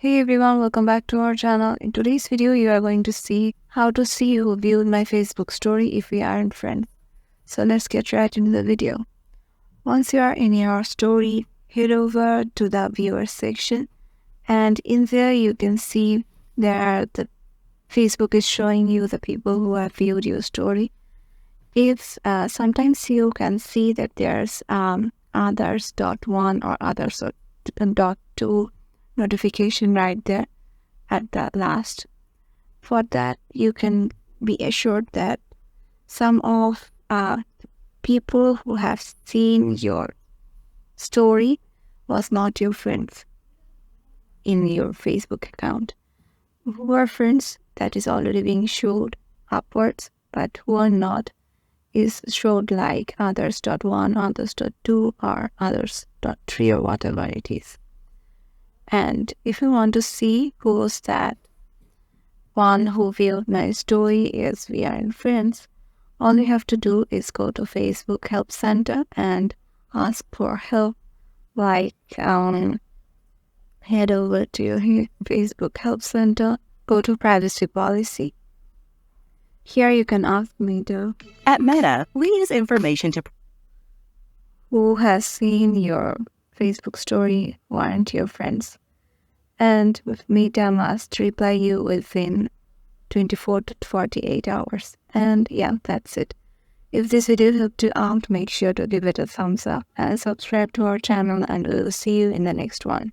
Hey everyone, welcome back to our channel. In today's video, you are going to see how to see who viewed my Facebook story if we aren't friends. So let's get right into the video. Once you are in your story, head over to the viewer section, and in there you can see the Facebook is showing you the people who have viewed your story. If sometimes you can see that there's others.1 or others.2 notification right there at the last. For that, you can be assured that some of people who have seen your story was not your friends in your Facebook account. Who are friends, that is already being showed upwards, but who are not is showed like others.1, others.2 or others.3 or whatever it is. And if you want to see who's that one who viewed my story is we are in friends, all you have to do is go to Facebook Help Center and ask for help. Like head over to your Facebook Help Center, go to Privacy Policy. Here you can ask me to At Meta, we use information to who has seen your Facebook story weren't your friends. And with Meta must reply you within 24 to 48 hours. And yeah, that's it. If this video helped you out, make sure to give it a thumbs up and subscribe to our channel, and we will see you in the next one.